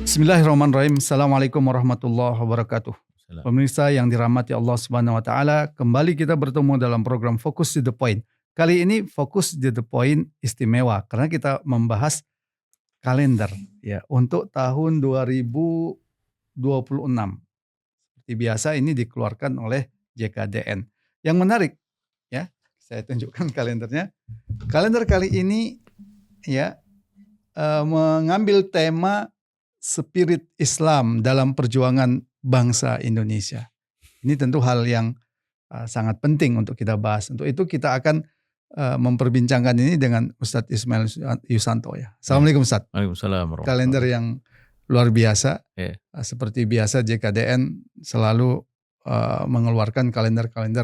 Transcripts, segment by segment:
Bismillahirrahmanirrahim. Assalamualaikum warahmatullahi wabarakatuh. Salam. Pemirsa yang dirahmati Allah Subhanahu wa taala, kembali kita bertemu dalam program Fokus to the Point. Kali ini Fokus to the Point istimewa karena kita membahas kalender ya untuk tahun 2026. Seperti biasa ini dikeluarkan oleh JKDN. Yang menarik ya, saya tunjukkan kalendernya. Kalender kali ini ya mengambil tema spirit Islam dalam perjuangan bangsa Indonesia. Ini tentu hal yang sangat penting untuk kita bahas. Untuk itu kita akan memperbincangkan ini dengan Ustadz Ismail Yusanto ya. Assalamualaikum Ustadz. Waalaikumsalam. Kalender yang luar biasa. Seperti biasa JKDN selalu mengeluarkan kalender-kalender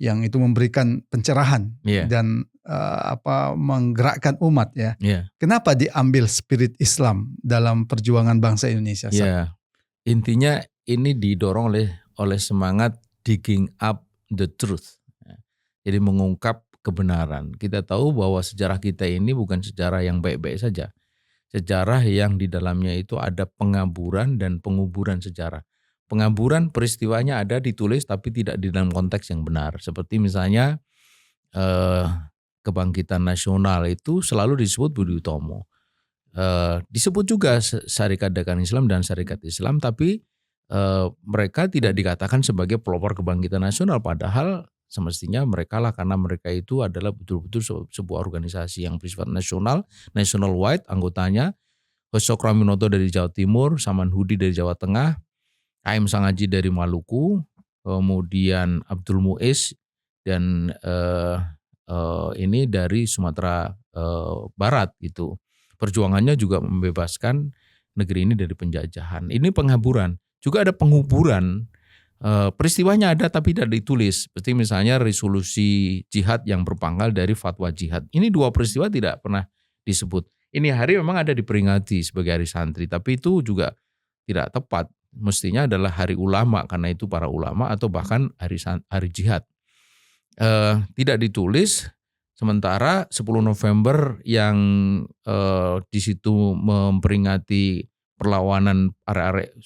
yang itu memberikan pencerahan dan menggerakkan umat ya. Kenapa diambil spirit Islam dalam perjuangan bangsa Indonesia? Intinya ini didorong oleh semangat digging up the truth. Jadi mengungkap kebenaran. Kita tahu bahwa sejarah kita ini bukan sejarah yang baik-baik saja. Sejarah yang di dalamnya itu ada pengaburan dan penguburan sejarah. Pengaburan peristiwanya ada ditulis tapi tidak di dalam konteks yang benar. Seperti misalnya Kebangkitan Nasional itu selalu disebut Budi Utomo. Disebut juga Syarikat Dagang Islam dan Syarikat Islam, tapi mereka tidak dikatakan sebagai pelopor Kebangkitan Nasional, padahal semestinya mereka lah, karena mereka itu adalah betul-betul sebuah organisasi yang bersifat nasional, national wide, anggotanya Hoso Kraminoto dari Jawa Timur, Saman Hudi dari Jawa Tengah, Aim Sangaji dari Maluku, kemudian Abdul Muiz dan ini dari Sumatera Barat gitu. Perjuangannya juga membebaskan negeri ini dari penjajahan. Ini penghaburan. Juga ada penguburan. Peristiwanya ada tapi tidak ditulis. Seperti misalnya resolusi jihad yang berpangkal dari fatwa jihad. Ini dua peristiwa tidak pernah disebut. Ini hari memang ada diperingati sebagai hari santri, tapi itu juga tidak tepat. Mestinya adalah hari ulama karena itu para ulama, atau bahkan hari jihad. Tidak ditulis, sementara 10 November yang di situ memperingati perlawanan arek-arek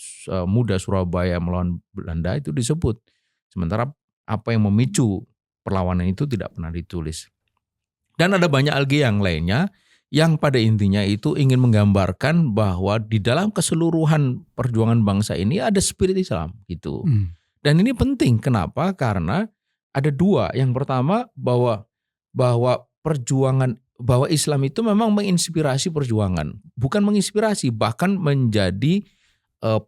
muda Surabaya melawan Belanda itu disebut. Sementara apa yang memicu perlawanan itu tidak pernah ditulis. Dan ada banyak lagi yang lainnya yang pada intinya itu ingin menggambarkan bahwa di dalam keseluruhan perjuangan bangsa ini ada spirit Islam gitu. Dan ini penting, kenapa? Karena ada dua. Yang pertama bahwa Islam itu memang menginspirasi perjuangan, bukan menginspirasi, bahkan menjadi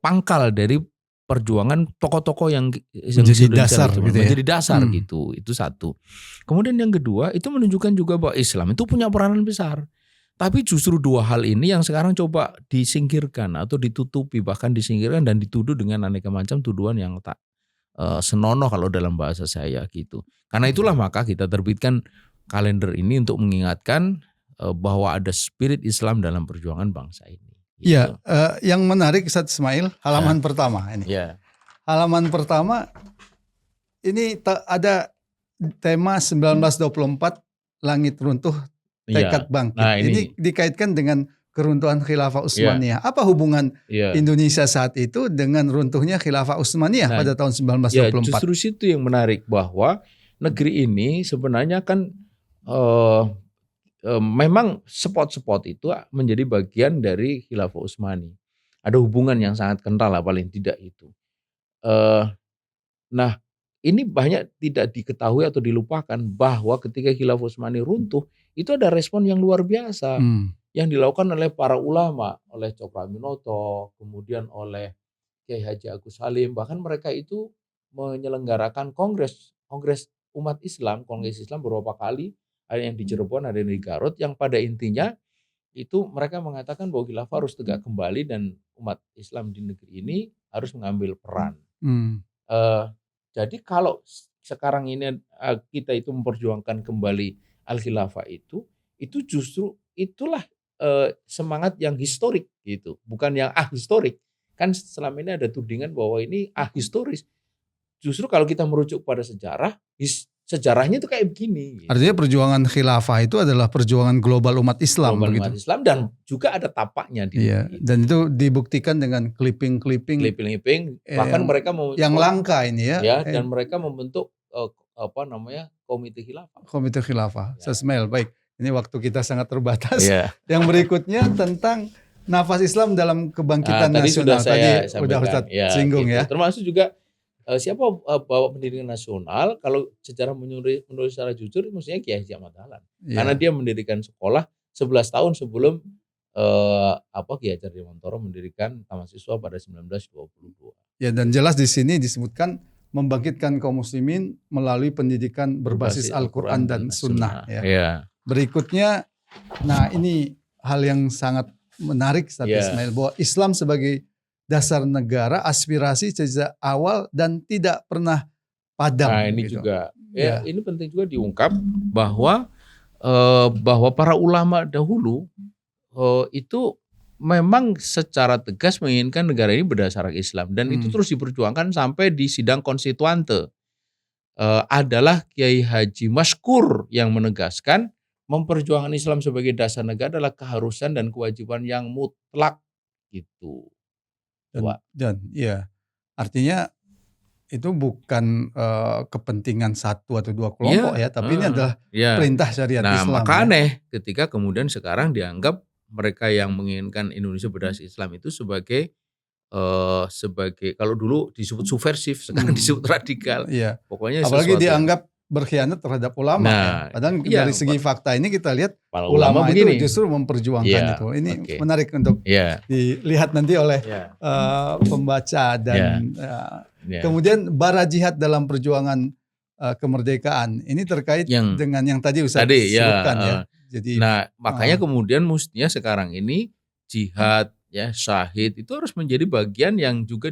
pangkal dari perjuangan tokoh-tokoh yang menjadi dasar itu, gitu ya? Menjadi dasar gitu. Itu satu. Kemudian yang kedua itu menunjukkan juga bahwa Islam itu punya peranan besar. Tapi justru dua hal ini yang sekarang coba disingkirkan atau ditutupi, bahkan disingkirkan dan dituduh dengan aneka macam tuduhan yang tak senonoh kalau dalam bahasa saya gitu. Karena itulah maka kita terbitkan kalender ini untuk mengingatkan bahwa ada spirit Islam dalam perjuangan bangsa ini. Iya, yang menarik Ustadz Ismail, halaman pertama ini. Halaman pertama ini ada tema 1924 langit runtuh tekad bangkit. Nah, ini dikaitkan dengan keruntuhan Khilafah Utsmaniyah. Apa hubungan Indonesia saat itu dengan runtuhnya Khilafah Utsmaniyah pada tahun 1924? Justru situ yang menarik, bahwa negeri ini sebenarnya kan memang spot-spot itu menjadi bagian dari Khilafah Utsmani. Ada hubungan yang sangat kental lah paling tidak itu. Nah, ini banyak tidak diketahui atau dilupakan bahwa ketika Khilafah Utsmani runtuh, itu ada respon yang luar biasa. Yang dilakukan oleh para ulama, oleh Cokroaminoto, kemudian oleh Kiai Haji Agus Salim, bahkan mereka itu menyelenggarakan kongres umat Islam, kongres Islam beberapa kali, ada yang di Cirebon, ada yang di Garut, yang pada intinya itu mereka mengatakan bahwa khilafah harus tegak kembali dan umat Islam di negeri ini harus mengambil peran. Jadi kalau sekarang ini kita itu memperjuangkan kembali al-khilafah itu justru itulah semangat yang historik gitu, bukan yang ahistorik. Kan selama ini ada tudingan bahwa ini ahistoris. Justru kalau kita merujuk pada sejarah, sejarahnya itu kayak begini. Gitu. Artinya perjuangan khilafah itu adalah perjuangan global umat Islam. Global begitu. umat Islam dan juga ada tapaknya di Iya, dan itu dibuktikan dengan clipping-clipping bahkan mereka yang langka ini ya. Dan mereka membentuk komite khilafah. Komite khilafah. Ya. Ismail, baik. Ini waktu kita sangat terbatas. Ya. Yang berikutnya tentang nafas Islam dalam kebangkitan tadi nasional. Sudah saya udah Ustaz singgung gitu. ya. Termasuk juga siapa bawa pendidikan nasional, kalau secara menulis secara jujur mestinya Kiai Haji Ahmad Dahlan. Ya. Karena dia mendirikan sekolah 11 tahun sebelum Kiai Hajar Dewantara mendirikan Taman Siswa pada 1922. Ya, dan jelas di sini disebutkan membangkitkan kaum muslimin melalui pendidikan berbasis Al-Quran dan Sunnah. Ya. Ya. Berikutnya, nah ini hal yang sangat menarik Ustaz Ismail, bahwa Islam sebagai dasar negara, aspirasi sejak awal dan tidak pernah padam. Nah ini gitu. juga, ini penting juga diungkap bahwa para ulama dahulu itu memang secara tegas menginginkan negara ini berdasarkan Islam dan itu terus diperjuangkan sampai di sidang konstituante. Adalah Kiai Haji Maskur yang menegaskan memperjuangkan Islam sebagai dasar negara adalah keharusan dan kewajiban yang mutlak gitu. Dan ya, artinya itu bukan kepentingan satu atau dua kelompok tapi ini adalah perintah syariat Islam. Maka aneh ketika kemudian sekarang dianggap mereka yang menginginkan Indonesia berdasar Islam itu sebagai kalau dulu disebut subversif, sekarang disebut radikal. Iya. Pokoknya apalagi dianggap berkhianat terhadap ulama. Padahal dari segi fakta ini kita lihat ulama itu justru memperjuangkan itu. Ini menarik untuk dilihat nanti oleh pembaca dan kemudian bara jihad dalam perjuangan kemerdekaan. Ini terkait dengan yang tadi Ustaz sebutkan ya. Jadi, makanya kemudian mestinya sekarang ini jihad syahid itu harus menjadi bagian yang juga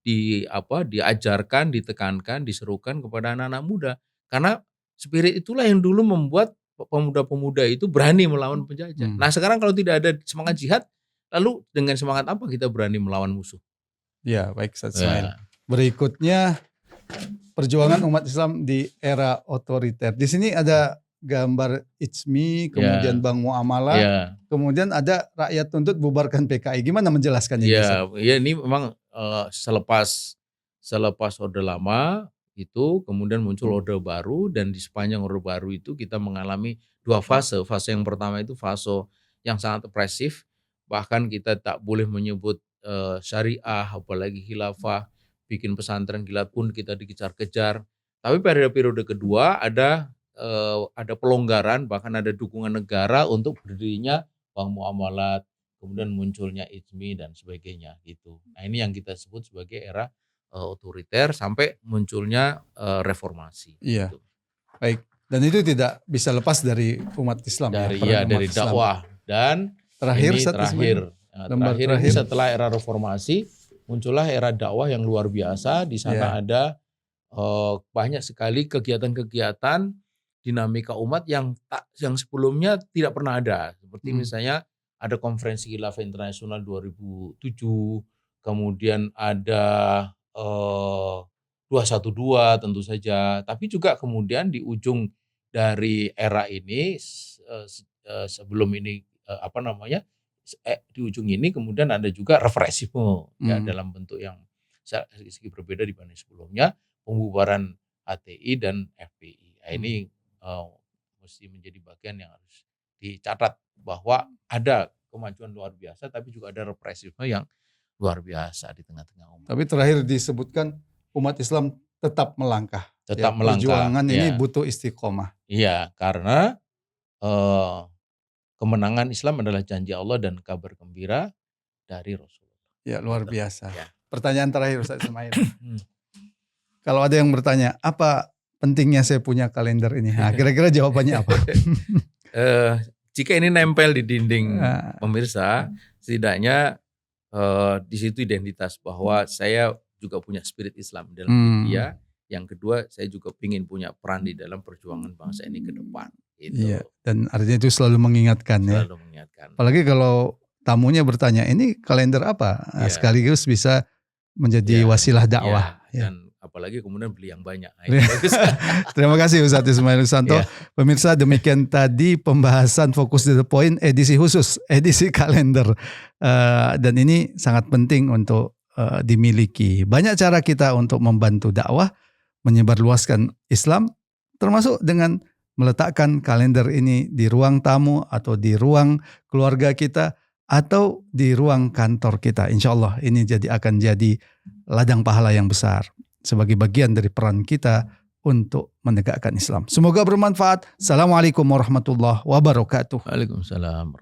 diajarkan, ditekankan, diserukan kepada anak-anak muda. Karena spirit itulah yang dulu membuat pemuda-pemuda itu berani melawan penjajah. Nah sekarang kalau tidak ada semangat jihad, lalu dengan semangat apa kita berani melawan musuh? Ya baik Ustaz Ismail. Berikutnya perjuangan umat Islam di era otoriter. Di sini ada gambar Itsmi, kemudian Bank Muamalah, kemudian ada rakyat tuntut bubarkan PKI. Gimana menjelaskannya? Ya ini memang selepas Orde Lama itu kemudian muncul Orde Baru, dan di sepanjang Orde Baru itu kita mengalami dua fase. Fase yang pertama itu fase yang sangat opresif, bahkan kita tak boleh menyebut syariah, apalagi khilafah, bikin pesantren kilat pun kita dikejar-kejar. Tapi periode kedua ada pelonggaran, bahkan ada dukungan negara untuk berdirinya Bank Muamalat, kemudian munculnya Itsmi dan sebagainya gitu. Nah ini yang kita sebut sebagai era otoriter sampai munculnya reformasi. Iya. Gitu. Baik. Dan itu tidak bisa lepas dari umat Islam. Dari dakwah. Dan terakhir ini setelah era reformasi muncullah era dakwah yang luar biasa. Di sana ada banyak sekali kegiatan-kegiatan dinamika umat yang sebelumnya tidak pernah ada. Seperti misalnya ada konferensi khilafah internasional 2007, kemudian ada 212 tentu saja, tapi juga kemudian di ujung dari era ini sebelum ini di ujung ini kemudian ada juga represifme dalam bentuk yang segi berbeda dibanding sebelumnya, pembubaran HTI dan FPI. Nah, ini mesti menjadi bagian yang harus dicatat bahwa ada kemajuan luar biasa tapi juga ada represifme yang luar biasa di tengah-tengah umat. Tapi terakhir disebutkan umat Islam tetap melangkah. Melangkah. Perjuangan ini butuh istiqomah. Iya, karena kemenangan Islam adalah janji Allah dan kabar gembira dari Rasulullah. Ya, luar biasa. Ya. Pertanyaan terakhir Ustaz Ismail. Kalau ada yang bertanya, apa pentingnya saya punya kalender ini? Nah, kira-kira jawabannya apa? Jika ini nempel di dinding pemirsa, setidaknya di situ identitas bahwa saya juga punya spirit Islam dalam diri dia. Yang kedua, saya juga ingin punya peran di dalam perjuangan bangsa ini ke depan. Gitu. Iya, dan artinya itu selalu mengingatkan selalu mengingatkan. Apalagi kalau tamunya bertanya, ini kalender apa? Sekaligus bisa menjadi wasilah dakwah. Dan apalagi kemudian beli yang banyak. Nah, itu bagus. Terima kasih Ustadz Ismail Susanto. Ya. Pemirsa, demikian tadi pembahasan Fokus to the Point edisi khusus, edisi kalender. Dan ini sangat penting untuk dimiliki. Banyak cara kita untuk membantu dakwah, menyebarluaskan Islam, termasuk dengan meletakkan kalender ini di ruang tamu atau di ruang keluarga kita atau di ruang kantor kita. Insya Allah ini akan jadi ladang pahala yang besar sebagai bagian dari peran kita untuk menegakkan Islam. Semoga bermanfaat. Assalamualaikum warahmatullahi wabarakatuh. Waalaikumsalam.